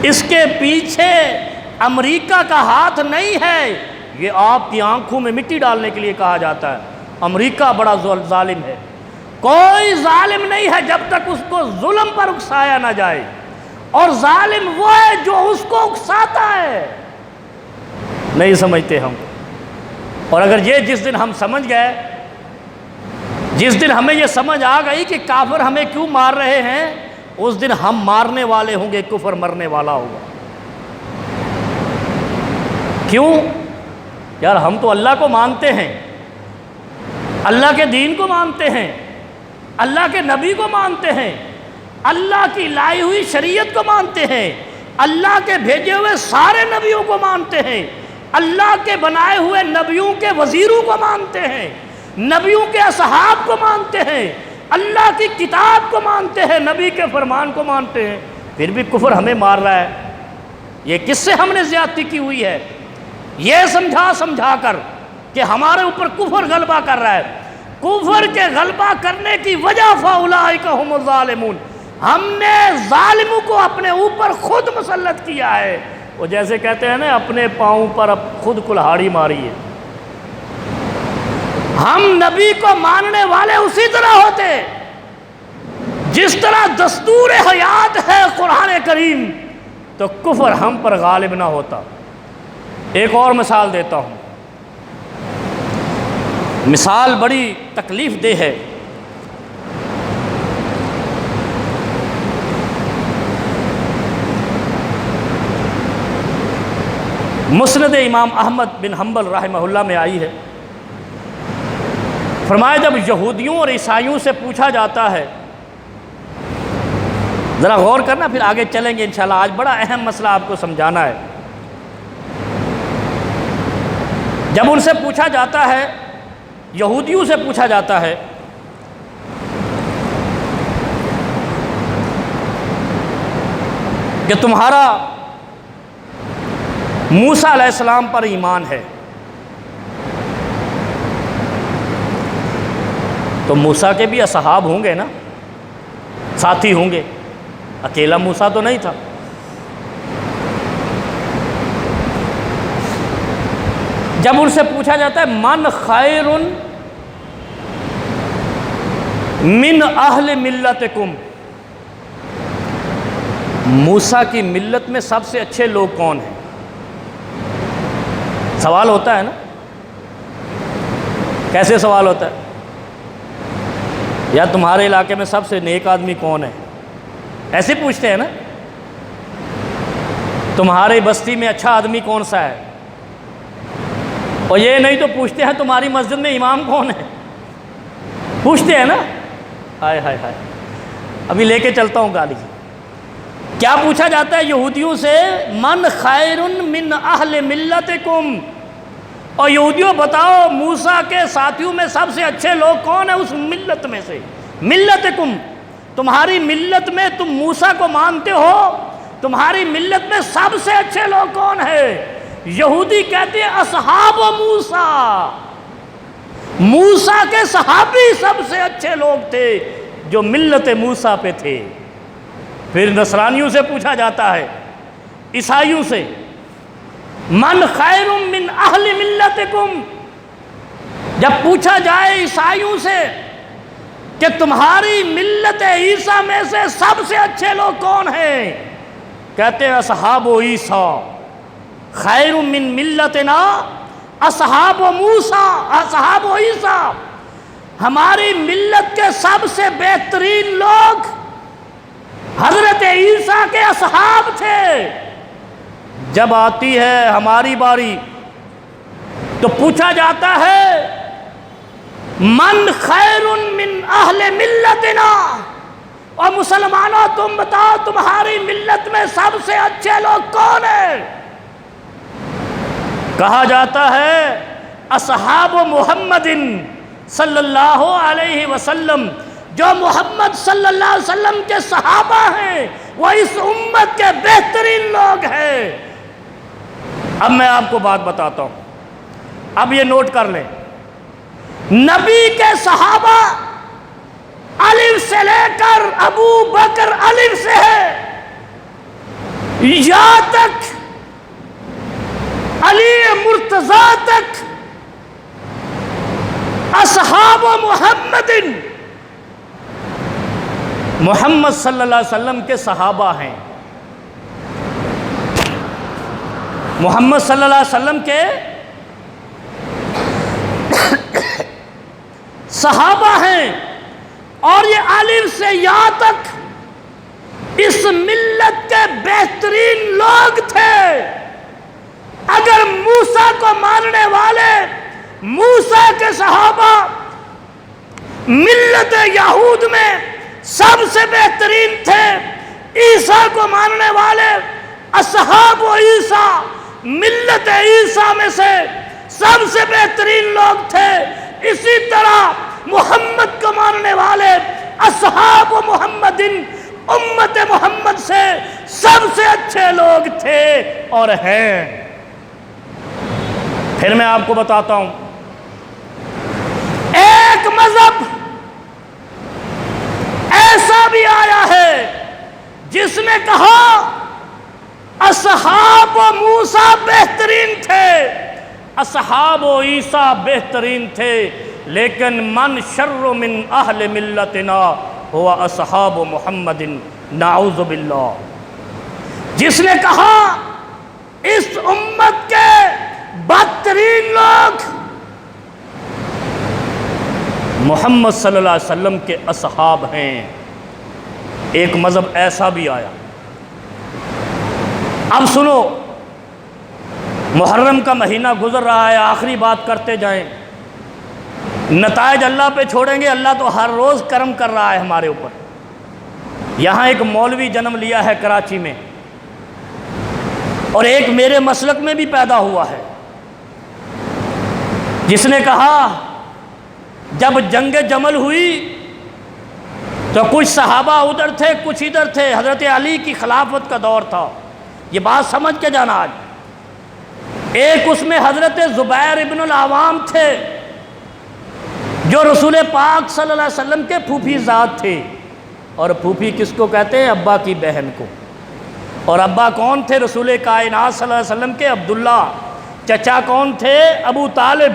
اس کے پیچھے امریکہ کا ہاتھ نہیں ہے، یہ آپ کی آنکھوں میں مٹی ڈالنے کے لیے کہا جاتا ہے۔ امریکہ بڑا ظالم ہے، کوئی ظالم نہیں ہے جب تک اس کو ظلم پر اکسایا نہ جائے، اور ظالم وہ ہے جو اس کو اکساتا ہے۔ نہیں سمجھتے ہم، اور اگر یہ جس دن ہم سمجھ گئے، جس دن ہمیں یہ سمجھ آ گئی کہ کافر ہمیں کیوں مار رہے ہیں، اس دن ہم مارنے والے ہوں گے، کفر مرنے والا ہوگا۔ کیوں؟ یار ہم تو اللہ کو مانتے ہیں، اللہ کے دین کو مانتے ہیں، اللہ کے نبی کو مانتے ہیں، اللہ کی لائی ہوئی شریعت کو مانتے ہیں، اللہ کے بھیجے ہوئے سارے نبیوں کو مانتے ہیں، اللہ کے بنائے ہوئے نبیوں کے وزیروں کو مانتے ہیں، نبیوں کے اصحاب کو مانتے ہیں، اللہ کی کتاب کو مانتے ہیں، نبی کے فرمان کو مانتے ہیں، پھر بھی کفر ہمیں مار رہا ہے۔ یہ کس سے ہم نے زیادتی کی ہوئی ہے؟ یہ سمجھا کر کہ ہمارے اوپر کفر غلبہ کر رہا ہے۔ کفر کے غلبہ کرنے کی وجہ فَأُولَٰئِکَ هُمُ الظَّالِمُونَ، ہم نے ظالموں کو اپنے اوپر خود مسلط کیا ہے۔ وہ جیسے کہتے ہیں نا، اپنے پاؤں پر اب خود کلہاڑی ماری ہے۔ ہم نبی کو ماننے والے اسی طرح ہوتے جس طرح دستور حیات ہے قرآن کریم، تو کفر ہم پر غالب نہ ہوتا۔ ایک اور مثال دیتا ہوں، مثال بڑی تکلیف دہ ہے۔ مسند امام احمد بن حنبل رحمہ اللہ میں آئی ہے، فرمایا جب یہودیوں اور عیسائیوں سے پوچھا جاتا ہے، ذرا غور کرنا پھر آگے چلیں گے انشاءاللہ، آج بڑا اہم مسئلہ آپ کو سمجھانا ہے۔ جب ان سے پوچھا جاتا ہے، یہودیوں سے پوچھا جاتا ہے کہ تمہارا موسیٰ علیہ السلام پر ایمان ہے، تو موسیٰ کے بھی اصحاب ہوں گے نا، ساتھی ہوں گے، اکیلا موسیٰ تو نہیں تھا۔ جب ان سے پوچھا جاتا ہے من خیر من اہل ملتکم، موسیٰ کی ملت میں سب سے اچھے لوگ کون ہیں؟ سوال ہوتا ہے نا، کیسے سوال ہوتا ہے؟ یا تمہارے علاقے میں سب سے نیک آدمی کون ہے؟ ایسے پوچھتے ہیں نا، تمہاری بستی میں اچھا آدمی کون سا ہے؟ اور یہ نہیں تو پوچھتے ہیں تمہاری مسجد میں امام کون ہے، پوچھتے ہیں نا۔ ہائے ہائے ہائے، ابھی لے کے چلتا ہوں گالی۔ کیا پوچھا جاتا ہے یہودیوں سے؟ من خیر من اہل ملتکم، اور یہودیوں بتاؤ موسیٰ کے ساتھیوں میں سب سے اچھے لوگ کون ہیں اس ملت میں سے؟ ملتکم، تمہاری ملت میں تم موسیٰ کو مانتے ہو، تمہاری ملت میں سب سے اچھے لوگ کون ہیں؟ یہودی کہتے ہیں اصحاب موسیٰ، موسیٰ کے صحابی سب سے اچھے لوگ تھے جو ملت موسیٰ پہ تھے۔ پھر نصرانیوں سے پوچھا جاتا ہے، عیسائیوں سے، من خیر من اہل ملتکم، جب پوچھا جائے عیسائیوں سے کہ تمہاری ملت عیسیٰ میں سے سب سے اچھے لوگ کون ہیں، کہتے ہیں اصحاب عیسیٰ، خیر من ملتنا اصحاب موسیٰ، اصحاب عیسیٰ، ہماری ملت کے سب سے بہترین لوگ حضرت عیسیٰ کے اصحاب تھے۔ جب آتی ہے ہماری باری تو پوچھا جاتا ہے من خیر من اہل ملتنا، اور مسلمانوں تم بتاؤ تمہاری ملت میں سب سے اچھے لوگ کون ہیں؟ کہا جاتا ہے اصحاب محمد صلی اللہ علیہ وسلم، جو محمد صلی اللہ علیہ وسلم کے صحابہ ہیں وہ اس امت کے بہترین لوگ ہیں۔ اب میں آپ کو بات بتاتا ہوں، اب یہ نوٹ کر لیں، نبی کے صحابہ الف سے لے کر ابو بکر الف سے ہے، یا تک علی مرتضی تک اصحاب محمد، محمد صلی اللہ علیہ وسلم کے صحابہ ہیں، محمد صلی اللہ علیہ وسلم کے صحابہ ہیں، اور یہ الف سے یا تک اس ملت کے بہترین لوگ تھے۔ اگر موسیٰ کو ماننے والے موسیٰ کے صحابہ ملت یہود میں سب سے بہترین تھے، عیسیٰ کو ماننے والے اصحاب عیسیٰ ملت عیسیٰ میں سے سب سے بہترین لوگ تھے، اسی طرح محمد کو ماننے والے اصحاب محمد امت محمد سے سب سے اچھے لوگ تھے اور ہیں۔ پھر میں آپ کو بتاتا ہوں، ایک مذہب ایسا بھی آیا ہے جس نے کہا اصحاب موسیٰ بہترین تھے، اصحاب عیسیٰ بہترین تھے، لیکن من شر من اہل ملتنا ہوا اصحاب محمد نعوذ باللہ، جس نے کہا اس امت کے بدترین لوگ محمد صلی اللہ علیہ وسلم کے اصحاب ہیں۔ ایک مذہب ایسا بھی آیا۔ اب سنو، محرم کا مہینہ گزر رہا ہے، آخری بات کرتے جائیں، نتائج اللہ پہ چھوڑیں گے، اللہ تو ہر روز کرم کر رہا ہے ہمارے اوپر۔ یہاں ایک مولوی جنم لیا ہے کراچی میں، اور ایک میرے مسلک میں بھی پیدا ہوا ہے، جس نے کہا جب جنگ جمل ہوئی تو کچھ صحابہ ادھر تھے کچھ ادھر تھے، حضرت علی کی خلافت کا دور تھا، یہ بات سمجھ کے جانا آج۔ ایک اس میں حضرت زبیر ابن العوام تھے جو رسول پاک صلی اللہ علیہ وسلم کے پھوپھی زاد تھے، اور پھوپھی کس کو کہتے ہیں؟ ابا کی بہن کو۔ اور ابا کون تھے؟ رسول کائنات صلی اللہ علیہ وسلم کے عبداللہ۔ چچا کون تھے؟ ابو طالب،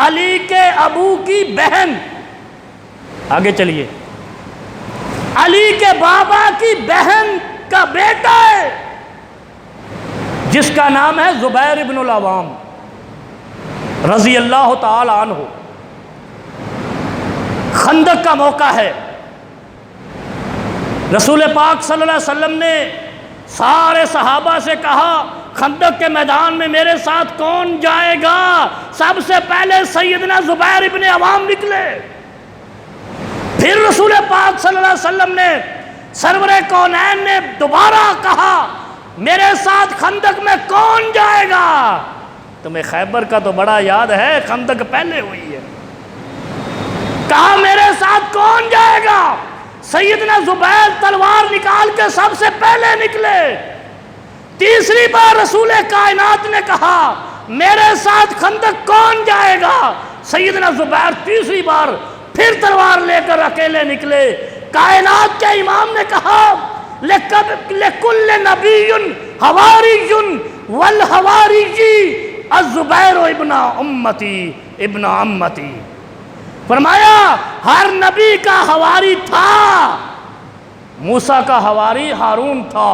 علی کے ابو کی بہن۔ آگے چلیے، علی کے بابا کی بہن کا بیٹا ہے جس کا نام ہے زبیر ابن العوام رضی اللہ تعالی عنہ۔ خندق کا موقع ہے، رسول پاک صلی اللہ علیہ وسلم نے سارے صحابہ سے کہا خندق کے میدان میں میرے ساتھ کون جائے گا؟ سب سے پہلے سیدنا زبیر ابن عوام نکلے۔ پھر رسول پاک صلی اللہ علیہ وسلم نے، سرور کونین نے دوبارہ کہا میرے ساتھ خندق میں کون جائے گا؟ تمہیں خیبر کا تو بڑا یاد ہے، خندق پہلے ہوئی ہے۔ کہا میرے ساتھ کون جائے گا؟ سیدنا زبیر تلوار نکال کے سب سے پہلے نکلے۔ تیسری بار رسول کائنات نے کہا میرے ساتھ خندق کون جائے گا؟ سیدنا زبیر تیسری بار پھر تلوار لے کر اکیلے نکلے۔ کائنات کے امام نے کہا لِكُلِّ نَبِيٌّ حَوَارِيٌّ وَالْحَوَارِيِّ الزُّبَيْرُ ابن امتی ابن عمتی۔ فرمایا ہر نبی کا حواری تھا، موسیٰ کا حواری ہارون تھا،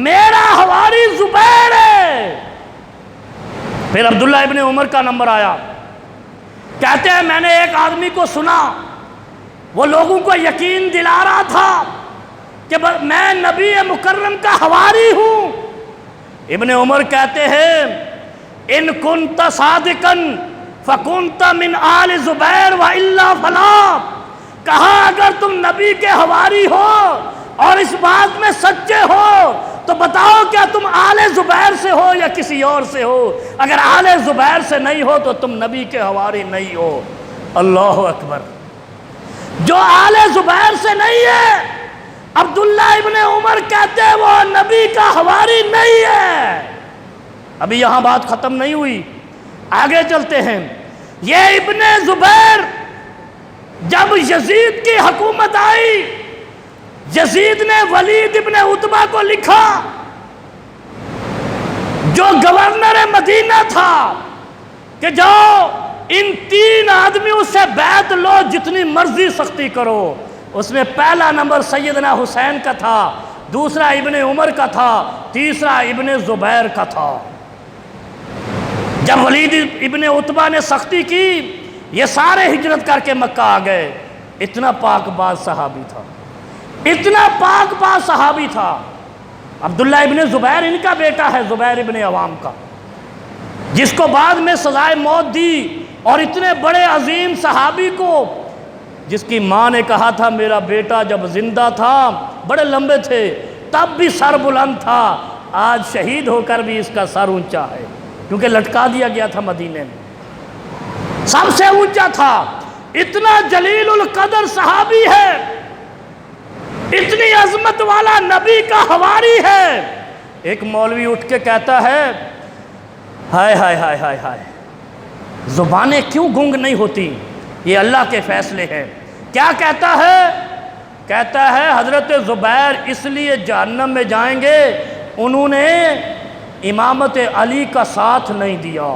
میرا حواری زبیر ہے۔ پھر عبداللہ ابن عمر کا نمبر آیا، کہتے ہیں میں نے ایک آدمی کو سنا، وہ لوگوں کو یقین دلا رہا تھا کہ میں نبی مکرم کا حواری ہوں۔ ابن عمر کہتے ہیں ان کنت صادقا فکنت من آل زبیر وإلا فلا، کہا اگر تم نبی کے حواری ہو اور اس بات میں سچے ہو تو بتاؤ کیا تم آل زبیر سے ہو یا کسی اور سے ہو؟ اگر آل زبیر سے نہیں ہو تو تم نبی کے حواری نہیں ہو۔ اللہ اکبر۔ جو آل زبیر سے نہیں ہے، عبداللہ ابن عمر کہتے ہیں وہ نبی کا حواری نہیں ہے۔ ابھی یہاں بات ختم نہیں ہوئی، آگے چلتے ہیں۔ یہ ابن زبیر جب یزید کی حکومت آئی، یزید نے ولید ابن عتبہ کو لکھا جو گورنر مدینہ تھا کہ جاؤ ان 3 آدمیوں سے بیعت لو، جتنی مرضی سختی کرو، اس میں پہلا نمبر سیدنا حسین کا تھا، دوسرا ابن عمر کا تھا، تیسرا ابن زبیر کا تھا۔ جب ولید ابن عتبہ نے سختی کی، یہ سارے ہجرت کر کے مکہ آ گئے۔ اتنا پاک باز صحابی تھا، اتنا پاک باز صحابی تھا۔ عبداللہ ابن زبیر ان کا بیٹا ہے، زبیر ابن عوام کا، جس کو بعد میں سزائے موت دی، اور اتنے بڑے عظیم صحابی کو، جس کی ماں نے کہا تھا میرا بیٹا جب زندہ تھا بڑے لمبے تھے تب بھی سر بلند تھا، آج شہید ہو کر بھی اس کا سر اونچا ہے، کیونکہ لٹکا دیا گیا تھا مدینے میں، سب سے اونچا تھا۔ اتنا جلیل القدر صحابی ہے، اتنی عظمت والا نبی کا حواری ہے۔ ایک مولوی اٹھ کے کہتا ہے ہائے ہائے ہائے ہائے ہائے، زبانیں کیوں گنگ نہیں ہوتی، یہ اللہ کے فیصلے ہیں۔ کیا کہتا ہے؟ کہتا ہے حضرت زبیر اس لیے جہنم میں جائیں گے، انہوں نے امامت علی کا ساتھ نہیں دیا۔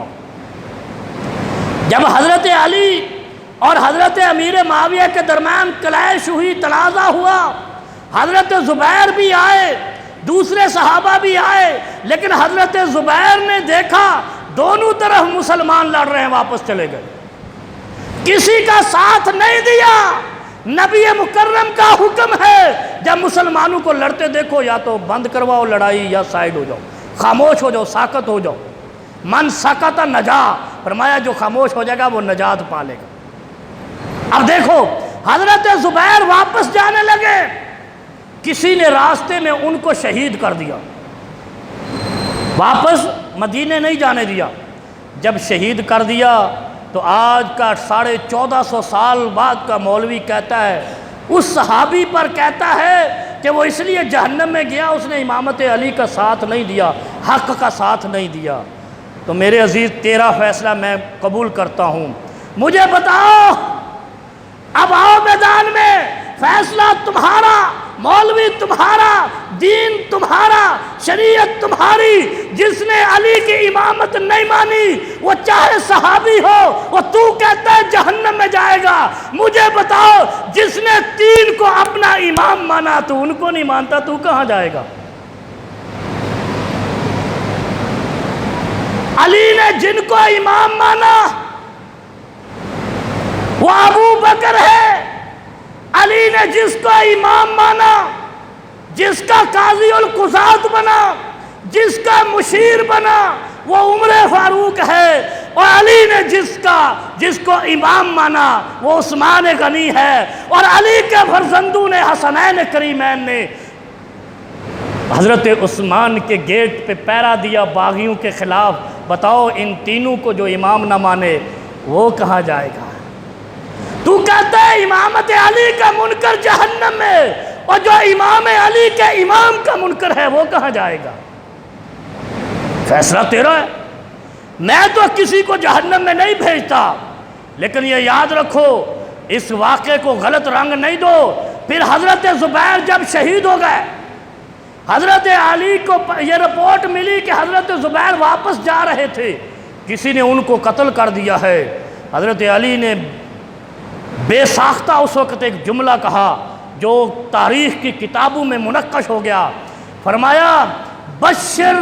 جب حضرت علی اور حضرت امیر معاویہ کے درمیان کلیش ہوئی، تنازع ہوا، حضرت زبیر بھی آئے، دوسرے صحابہ بھی آئے، لیکن حضرت زبیر نے دیکھا دونوں طرف مسلمان لڑ رہے ہیں، واپس چلے گئے، کسی کا ساتھ نہیں دیا۔ نبی مکرم کا حکم ہے جب مسلمانوں کو لڑتے دیکھو یا تو بند کرواؤ لڑائی یا سائیڈ ہو جاؤ، خاموش ہو جاؤ، ساکت ہو جاؤ۔ من سکت نجا، فرمایا جو خاموش ہو جائے گا وہ نجات پا لے گا۔ اب دیکھو حضرت زبیر واپس جانے لگے، کسی نے راستے میں ان کو شہید کر دیا، واپس مدینے نہیں جانے دیا۔ جب شہید کر دیا تو آج کا 1450 سال بعد کا مولوی کہتا ہے، اس صحابی پر کہتا ہے کہ وہ اس لیے جہنم میں گیا، اس نے امامت علی کا ساتھ نہیں دیا، حق کا ساتھ نہیں دیا۔ تو میرے عزیز تیرا فیصلہ میں قبول کرتا ہوں، مجھے بتاؤ، اب آؤ میدان میں، فیصلہ تمہارا، مولوی تمہارا، دین تمہارا، شریعت تمہاری۔ جس نے علی کی امامت نہیں مانی وہ چاہے صحابی ہو، وہ تو کہتا ہے جہنم میں جائے گا۔ مجھے بتاؤ جس نے 3 کو اپنا امام مانا تو ان کو نہیں مانتا، تو کہاں جائے گا؟ علی نے جن کو امام مانا وہ ابو بکر ہے، علی نے جس کو امام مانا، جس کا قاضی القضات بنا، جس کا مشیر بنا، وہ عمر فاروق ہے، اور علی نے جس کو امام مانا وہ عثمان غنی ہے، اور علی کے فرزندوں نے، حسنین کریمین نے حضرت عثمان کے گیٹ پہ پہرا دیا باغیوں کے خلاف۔ بتاؤ ان تینوں کو جو امام نہ مانے وہ کہاں جائے گا؟ تو کہتا ہے امامت علی کا منکر جہنم میں، اور جو امام علی کے امام کا منکر ہے وہ کہاں جائے گا؟ فیصلہ تیرا ہے، میں تو کسی کو جہنم میں نہیں بھیجتا، لیکن یہ یاد رکھو اس واقعے کو غلط رنگ نہیں دو۔ پھر حضرت زبیر جب شہید ہو گئے، حضرت علی کو یہ رپورٹ ملی کہ حضرت زبیر واپس جا رہے تھے، کسی نے ان کو قتل کر دیا ہے۔ حضرت علی نے بے ساختہ اس وقت ایک جملہ کہا جو تاریخ کی کتابوں میں منقش ہو گیا، فرمایا بشر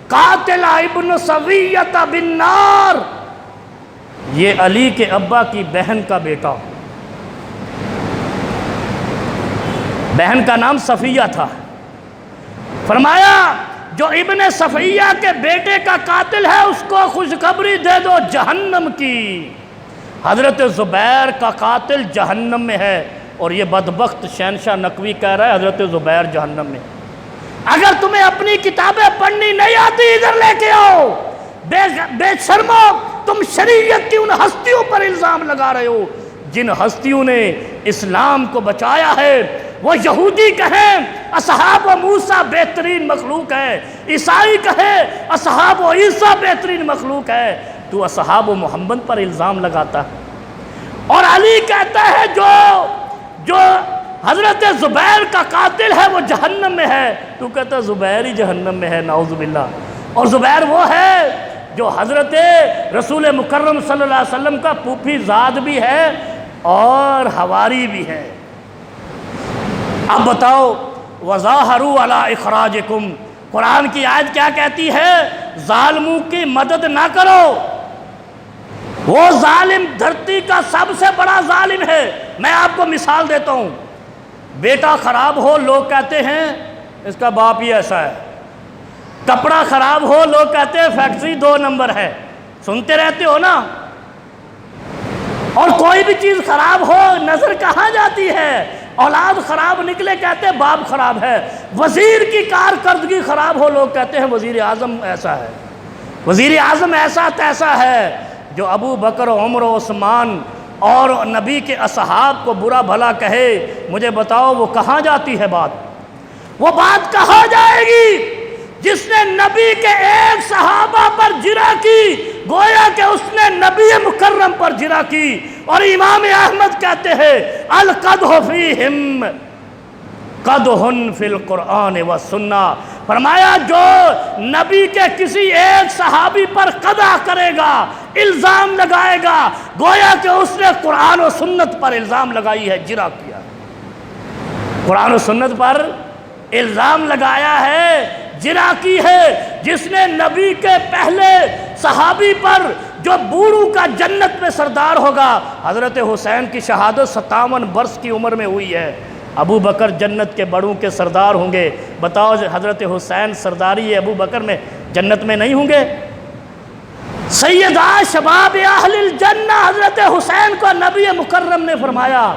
قاتل ابن صفیہ بالنار، یہ علی کے ابا کی بہن کا بیٹا، بہن کا نام صفیہ تھا، فرمایا جو ابن صفیہ کے بیٹے کا قاتل ہے اس کو خوشخبری دے دو جہنم کی، حضرت زبیر کا قاتل جہنم میں ہے، اور یہ بدبخت شہنشاہ نقوی کہہ رہا ہے حضرت زبیر جہنم میں۔ اگر تمہیں اپنی کتابیں پڑھنی نہیں آتی ادھر لے کے آؤ، بے شرمو، تم شریعت کی ان ہستیوں پر الزام لگا رہے ہو جن ہستیوں نے اسلام کو بچایا ہے۔ وہ یہودی کہیں اصحاب موسیٰ بہترین مخلوق ہے، عیسائی کہے اصحاب عیسیٰ بہترین مخلوق ہے، تو اصحاب محمد پر الزام لگاتا ہے۔ اور علی کہتا ہے جو حضرت زبیر کا قاتل ہے وہ جہنم میں ہے، تو کہتا ہے زبیر ہی جہنم میں ہے، نعوذ باللہ۔ اور زبیر وہ ہے جو حضرت رسول مکرم صلی اللہ علیہ وسلم کا پھوپھی زاد بھی ہے اور حواری بھی ہے۔ اب بتاؤ وَظَاهَرُوا عَلَىٰ إِخْرَاجِكُمْ، قرآن کی آیت کیا کہتی ہے؟ ظالموں کی مدد نہ کرو۔ وہ ظالم دھرتی کا سب سے بڑا ظالم ہے۔ میں آپ کو مثال دیتا ہوں، بیٹا خراب ہو لوگ کہتے ہیں اس کا باپ ہی ایسا ہے، کپڑا خراب ہو لوگ کہتے ہیں فیکٹری 2 نمبر ہے، سنتے رہتے ہو نا۔ اور کوئی بھی چیز خراب ہو نظر کہاں جاتی ہے؟ اولاد خراب نکلے کہتے ہیں باپ خراب ہے، وزیر کی کارکردگی خراب ہو لوگ کہتے ہیں وزیر اعظم ایسا ہے، وزیر اعظم ایسا تیسا ہے۔ جو ابو بکر عمر و عثمان اور نبی کے اصحاب کو برا بھلا کہے، مجھے بتاؤ وہ کہاں جاتی ہے بات؟ وہ بات کہاں جائے گی جس نے نبی کے ایک صحابہ پر جرح کی، گویا کہ اس نے نبی مکرم پر جرح کی۔ اور امام احمد کہتے ہیں القدح فیہم قدح فی القرآن والسنہ، فرمایا جو نبی کے کسی ایک صحابی پر قدح کرے گا، الزام لگائے گا، گویا کہ اس نے قرآن و سنت پر الزام لگائی ہے، جرح کیا، قرآن و سنت پر الزام لگایا ہے، جرح کی ہے۔ جس نے نبی کے پہلے صحابی پر جو بوڑھو کا جنت میں سردار ہوگا، حضرت حسین کی شہادت 57 برس کی عمر میں ہوئی ہے، ابو بکر جنت کے بڑوں کے سردار ہوں گے۔ بتاؤ حضرت حسین سرداری ابو بکر میں جنت میں نہیں ہوں گے؟ سیدہ شباب اہل الجنہ حضرت حسین کو نبی مکرم نے فرمایا،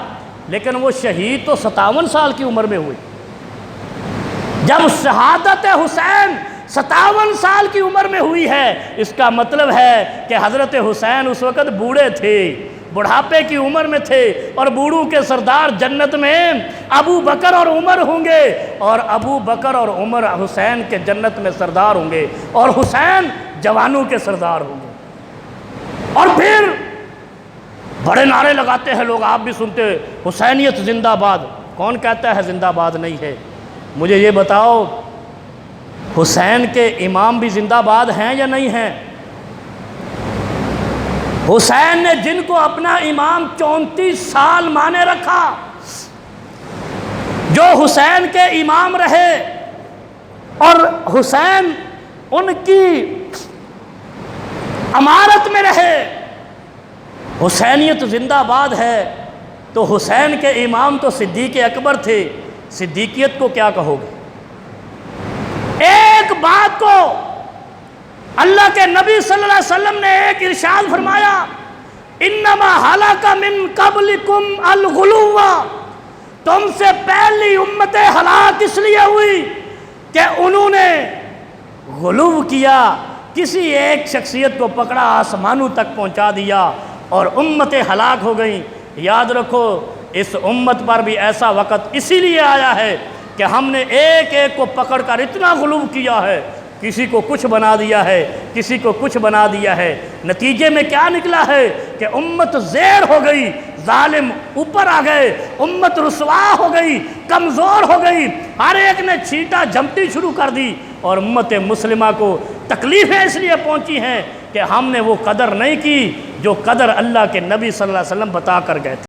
لیکن وہ شہید تو 57 سال کی عمر میں ہوئی۔ جب شہادت حسین 57 سال کی عمر میں ہوئی ہے، اس کا مطلب ہے کہ حضرت حسین اس وقت بوڑھے تھے، بڑھاپے کی عمر میں تھے، اور بوڑھوں کے سردار جنت میں ابو بکر اور عمر ہوں گے، اور ابو بکر اور عمر حسین کے جنت میں سردار ہوں گے، اور حسین جوانوں کے سردار ہوں گے۔ اور پھر بڑے نعرے لگاتے ہیں لوگ، آپ بھی سنتے، حسینیت زندہ باد۔ کون کہتا ہے زندہ باد نہیں ہے؟ مجھے یہ بتاؤ حسین کے امام بھی زندہ باد ہیں یا نہیں ہیں؟ حسین نے جن کو اپنا امام 34 سال مانے رکھا، جو حسین کے امام رہے، اور حسین ان کی امارت میں رہے، حسینیت زندہ باد ہے، تو حسین کے امام تو صدیق اکبر تھے، صدیقیت کو کیا کہو گے؟ ایک بات کو اللہ کے نبی صلی اللہ علیہ وسلم نے ایک ارشاد فرمایا، انما ہلاک من قبلکم الغلو، تم سے پہلی امتیں ہلاک اس لیے ہوئی کہ انہوں نے غلو کیا، کسی ایک شخصیت کو پکڑا آسمانوں تک پہنچا دیا، اور امتیں ہلاک ہو گئیں۔ یاد رکھو اس امت پر بھی ایسا وقت اسی لیے آیا ہے کہ ہم نے ایک ایک کو پکڑ کر اتنا غلو کیا ہے، کسی کو کچھ بنا دیا ہے، کسی کو کچھ بنا دیا ہے۔ نتیجے میں کیا نکلا ہے کہ امت زیر ہو گئی، ظالم اوپر آ گئے، امت رسوا ہو گئی، کمزور ہو گئی، ہر ایک نے چھینٹا جھمٹی شروع کر دی، اور امت مسلمہ کو تکلیفیں اس لیے پہنچی ہیں کہ ہم نے وہ قدر نہیں کی جو قدر اللہ کے نبی صلی اللہ علیہ وسلم بتا کر گئے تھے۔